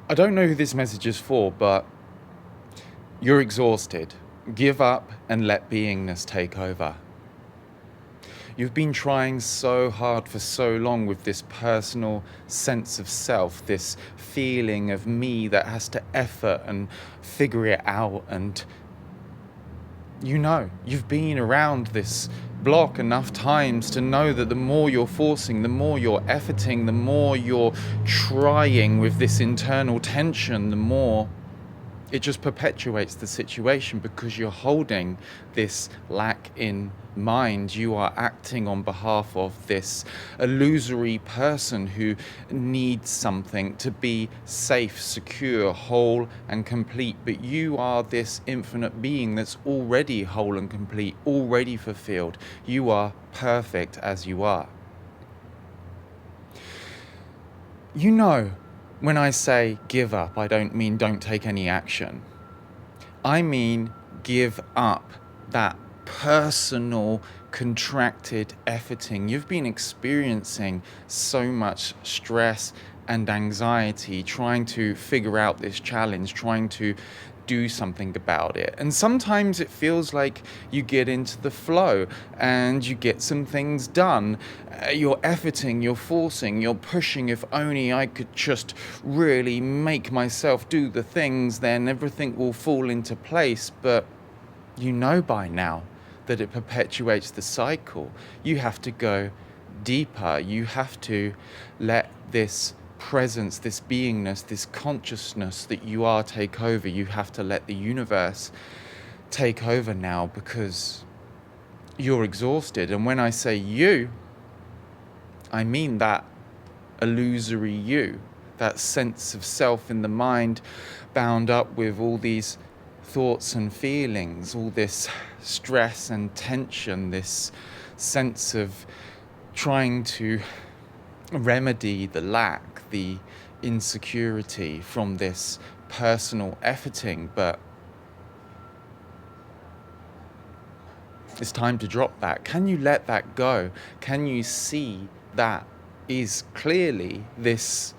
I don't know who this message is for, but you're exhausted. Give up and let beingness take over. You've been trying so hard for so long with this personal sense of self, this feeling of me that has to effort and figure it out. And you've been around this block enough times to know that the more you're forcing, the more you're efforting, the more you're trying with this internal tension, the more it just perpetuates the situation, because you're holding this lack in mind. You are acting on behalf of this illusory person who needs something to be safe, secure, whole and complete. But you are this infinite being that's already whole and complete, already fulfilled. You are perfect as you are. When I say give up, I don't mean don't take any action. I mean give up that personal, contracted efforting. You've been experiencing so much stress and anxiety trying to figure out this challenge, trying to do something about it. And sometimes it feels like you get into the flow and you get some things done. You're efforting, you're forcing, you're pushing. If only I could just really make myself do the things, then everything will fall into place. But you know by now that it perpetuates the cycle. You have to go deeper. You have to let this presence, this beingness, this consciousness that you are take over. You have to let the universe take over now, because you're exhausted. And when I say you, I mean that illusory you, that sense of self in the mind bound up with all these thoughts and feelings, all this stress and tension, this sense of trying to remedy the lack, the insecurity from this personal efforting. But it's time to drop that. Can you let that go? Can you see that is clearly this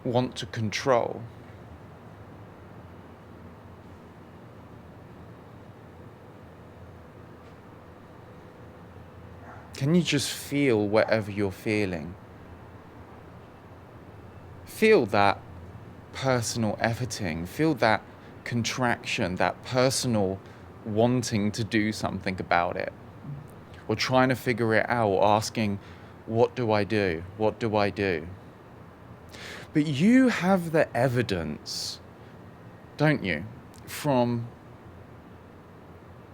want to control? Can you just feel whatever you're feeling? Feel that personal efforting, feel that contraction, that personal wanting to do something about it, or trying to figure it out, or asking, what do I do? What do I do? But you have the evidence, don't you, from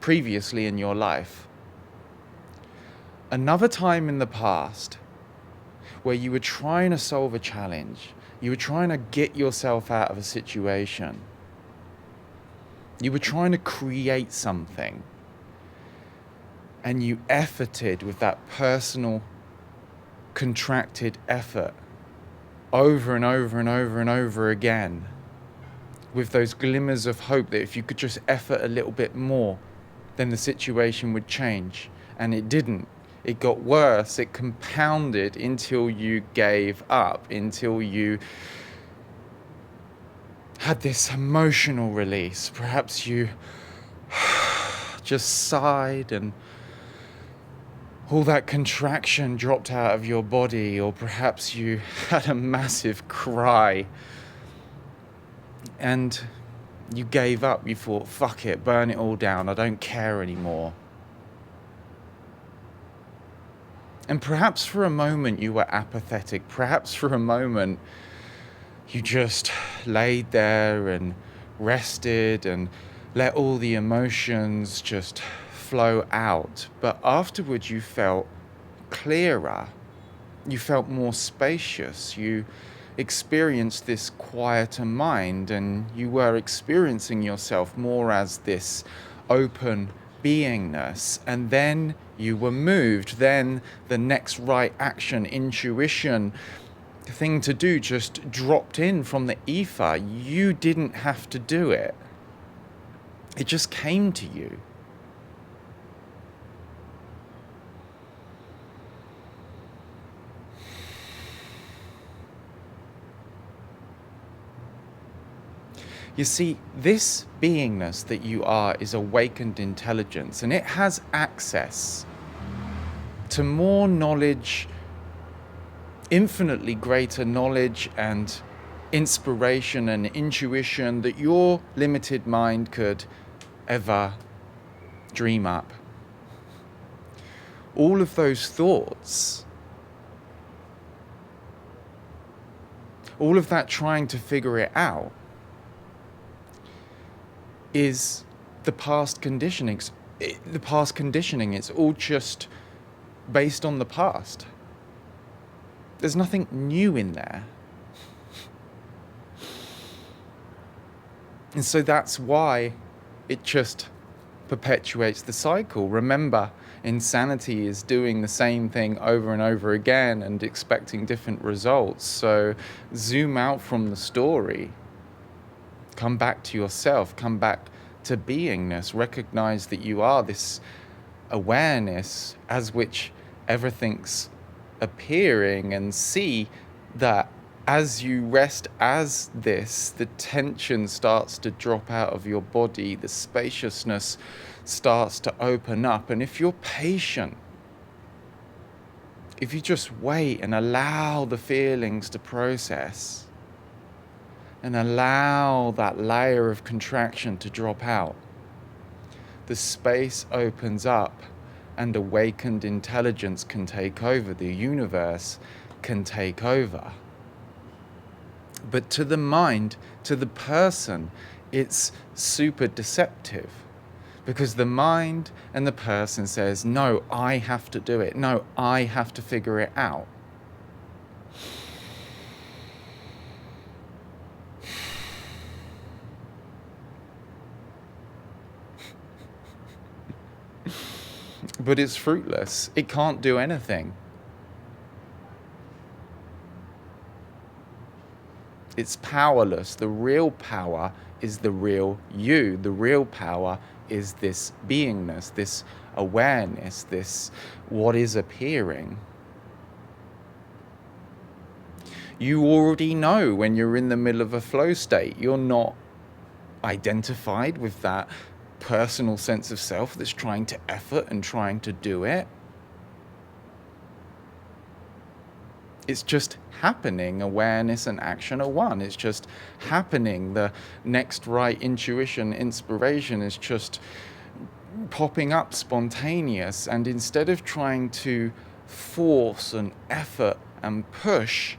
previously in your life. Another time in the past where you were trying to solve a challenge, you were trying to get yourself out of a situation, you were trying to create something, and you efforted with that personal, contracted effort over and over and over and over again, with those glimmers of hope that if you could just effort a little bit more, then the situation would change. And it didn't. It got worse. It compounded until you gave up, until you had this emotional release. Perhaps you just sighed and all that contraction dropped out of your body, or perhaps you had a massive cry and you gave up. You thought, fuck it, burn it all down. I don't care anymore. And perhaps for a moment you were apathetic. Perhaps for a moment you just laid there and rested and let all the emotions just flow out. But afterwards you felt clearer. You felt more spacious. You experienced this quieter mind, and you were experiencing yourself more as this open beingness. And then you were moved. Then the next right action, intuition, thing to do just dropped in from the ether. You didn't have to do it. It just came to you. You see, this beingness that you are is awakened intelligence, and it has access to more knowledge, infinitely greater knowledge and inspiration and intuition that your limited mind could ever dream up. All of those thoughts, all of that trying to figure it out, is the past conditioning. It's all just based on the past. There's nothing new in there. And so that's why it just perpetuates the cycle. Remember, insanity is doing the same thing over and over again and expecting different results. So zoom out from the story. Come back to yourself. Come back to beingness. Recognize that you are this awareness as which everything's appearing, and see that as you rest as this, the tension starts to drop out of your body, the spaciousness starts to open up. And if you're patient, if you just wait and allow the feelings to process and allow that layer of contraction to drop out, the space opens up and awakened intelligence can take over. The universe can take over. But to the mind, to the person, it's super deceptive, because the mind and the person says, no, I have to do it. No, I have to figure it out. But it's fruitless. It can't do anything. It's powerless. The real power is the real you. The real power is this beingness, this awareness, this what is appearing. You already know when you're in the middle of a flow state. You're not identified with that personal sense of self that's trying to effort and trying to do it. It's just happening. Awareness and action are one. It's just happening. The next right intuition, inspiration is just popping up spontaneous. And instead of trying to force and effort and push,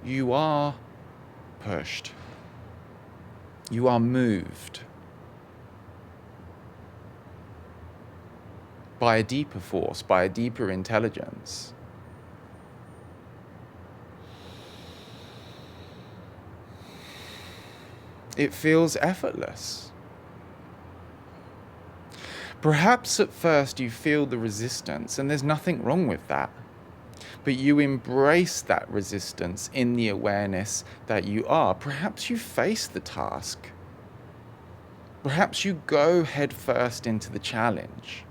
you are pushed. You are moved by a deeper force, by a deeper intelligence. It feels effortless. Perhaps at first you feel the resistance, and there's nothing wrong with that. But you embrace that resistance in the awareness that you are. Perhaps you face the task. Perhaps you go head first into the challenge.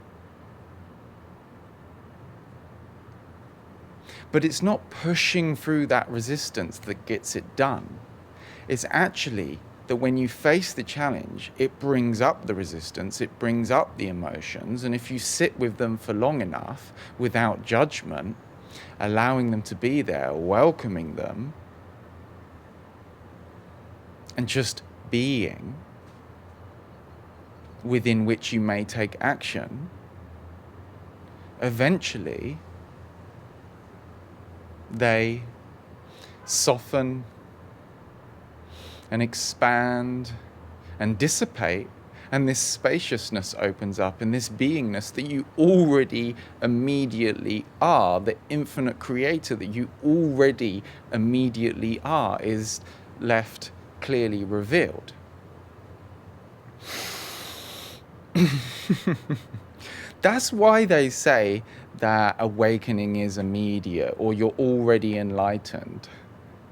But it's not pushing through that resistance that gets it done. It's actually that when you face the challenge, it brings up the resistance, it brings up the emotions, and if you sit with them for long enough, without judgment, allowing them to be there, welcoming them, and just being, within which you may take action, eventually they soften and expand and dissipate, and this spaciousness opens up, and this beingness that you already immediately are, the infinite creator that you already immediately are, is left clearly revealed. That's why they say that awakening is immediate, or you're already enlightened.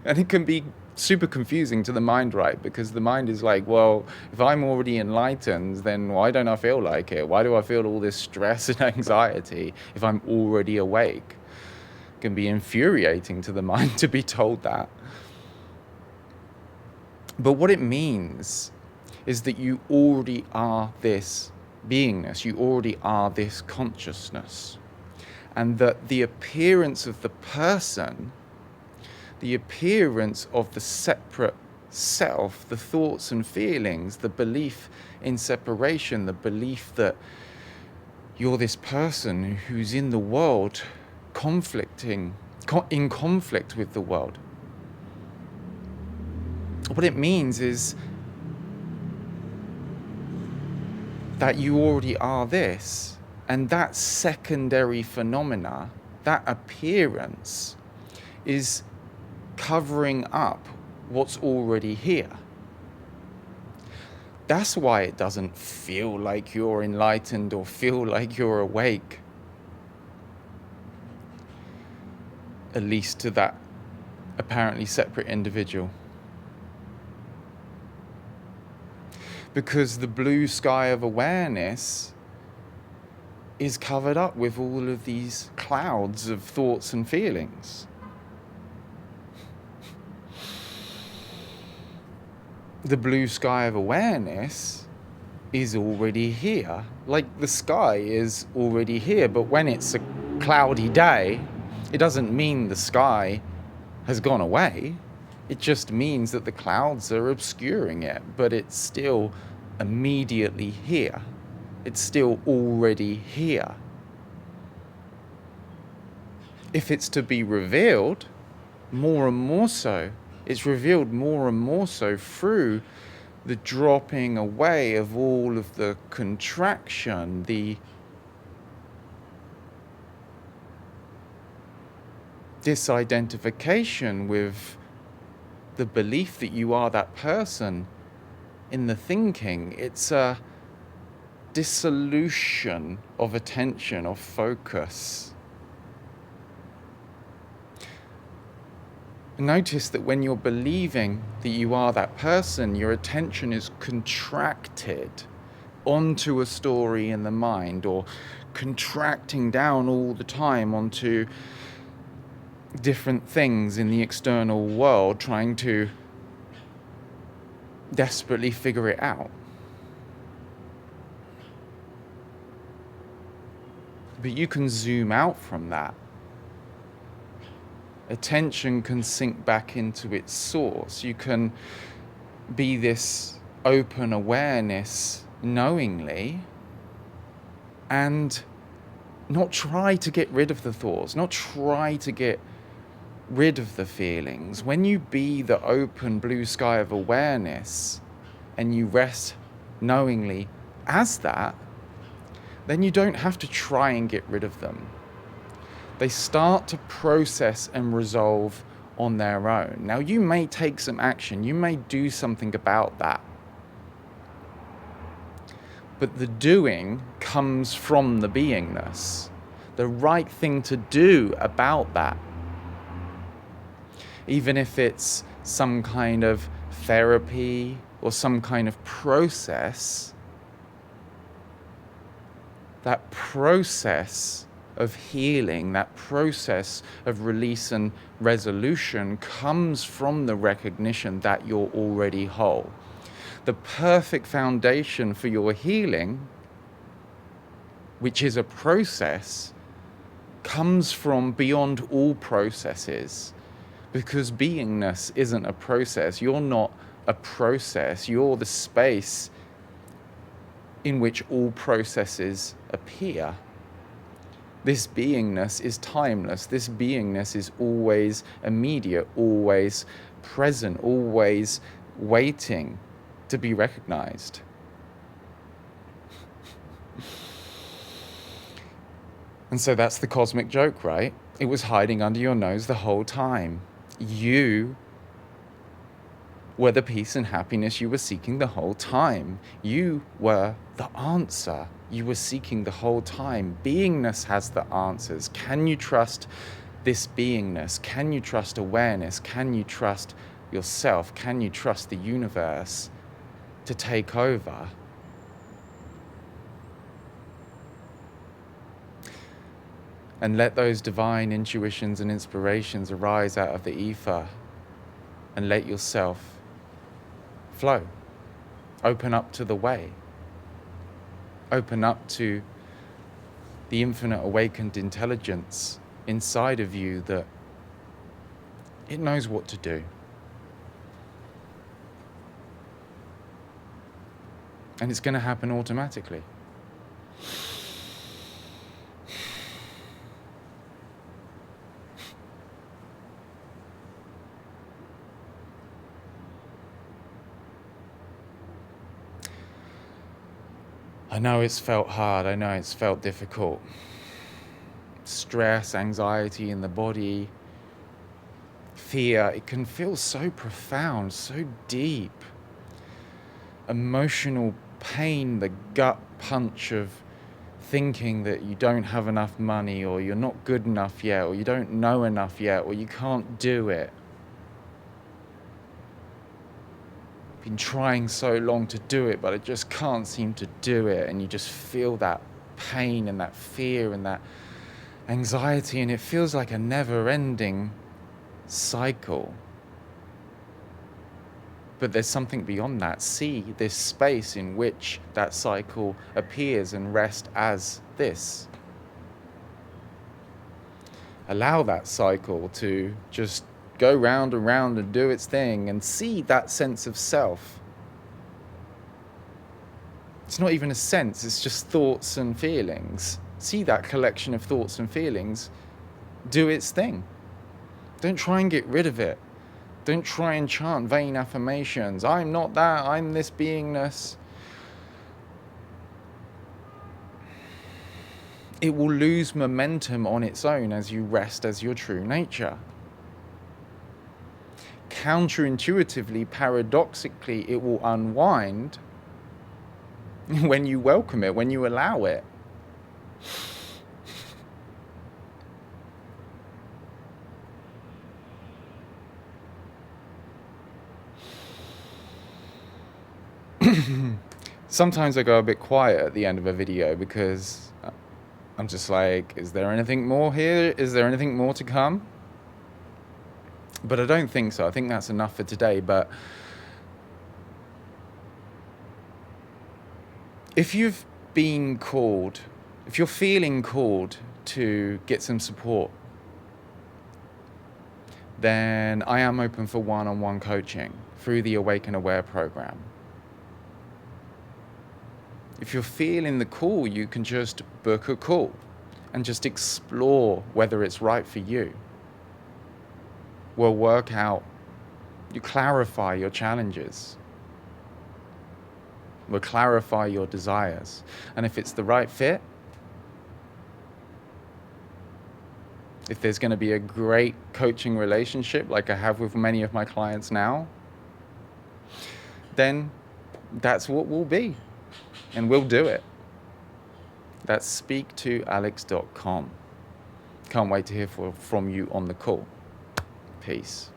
And it can be super confusing to the mind, right? Because the mind is like, well, if I'm already enlightened, then why don't I feel like it? Why do I feel all this stress and anxiety if I'm already awake? It can be infuriating to the mind to be told that. But what it means is that you already are this beingness, you already are this consciousness. And that the appearance of the person, the appearance of the separate self, the thoughts and feelings, the belief in separation, the belief that you're this person who's in the world, in conflict with the world. What it means is that you already are this, and that secondary phenomena, that appearance, is covering up what's already here. That's why it doesn't feel like you're enlightened or feel like you're awake. At least to that apparently separate individual. Because the blue sky of awareness is covered up with all of these clouds of thoughts and feelings. The blue sky of awareness is already here. Like the sky is already here, but when it's a cloudy day, it doesn't mean the sky has gone away. It just means that the clouds are obscuring it, but it's still immediately here. It's still already here. If it's to be revealed, more and more so, it's revealed more and more so through the dropping away of all of the contraction, the disidentification with the belief that you are that person in the thinking. It's a dissolution of attention, of focus. Notice that when you're believing that you are that person, your attention is contracted onto a story in the mind, or contracting down all the time onto different things in the external world, trying to desperately figure it out. But you can zoom out from that. Attention can sink back into its source. You can be this open awareness knowingly and not try to get rid of the thoughts, not try to get rid of the feelings. When you be the open blue sky of awareness and you rest knowingly as that, then you don't have to try and get rid of them. They start to process and resolve on their own. Now, you may take some action, you may do something about that, but the doing comes from the beingness. The right thing to do about that, even if it's some kind of therapy or some kind of process, that process of healing, that process of release and resolution comes from the recognition that you're already whole. The perfect foundation for your healing, which is a process, comes from beyond all processes. Because beingness isn't a process. You're not a process. You're the space in which all processes appear. This beingness is timeless. This beingness is always immediate, always present, always waiting to be recognized. And so that's the cosmic joke, right? It was hiding under your nose the whole time. You were the peace and happiness you were seeking the whole time. You were the answer you were seeking the whole time. Beingness has the answers. Can you trust this beingness? Can you trust awareness? Can you trust yourself? Can you trust the universe to take over? And let those divine intuitions and inspirations arise out of the ether, and let yourself flow. Open up to the way. Open up to the infinite awakened intelligence inside of you that it knows what to do. And it's going to happen automatically. I know it's felt hard. I know it's felt difficult. Stress, anxiety in the body, fear, it can feel so profound, so deep. Emotional pain, the gut punch of thinking that you don't have enough money, or you're not good enough yet, or you don't know enough yet, or you can't do it. Been trying so long to do it, but I just can't seem to do it. And you just feel that pain and that fear and that anxiety, and it feels like a never-ending cycle. But there's something beyond that. See this space in which that cycle appears and rest as this. Allow that cycle to just go round and round and do its thing, and see that sense of self. It's not even a sense, it's just thoughts and feelings. See that collection of thoughts and feelings do its thing. Don't try and get rid of it. Don't try and chant vain affirmations. I'm not that, I'm this beingness. It will lose momentum on its own as you rest as your true nature. Counterintuitively, paradoxically, it will unwind when you welcome it, when you allow it. Sometimes I go a bit quiet at the end of a video because I'm just like, is there anything more here? Is there anything more to come? But I don't think so. I think that's enough for today. But if you've been called, if you're feeling called to get some support, then I am open for one-on-one coaching through the Awaken Aware program. If you're feeling the call, you can just book a call and just explore whether it's right for you. We'll work out, you clarify your challenges. We'll clarify your desires. And if it's the right fit, if there's going to be a great coaching relationship like I have with many of my clients now, then that's what we'll be. And we'll do it. That's speaktoalex.com. Can't wait to hear from you on the call. Peace.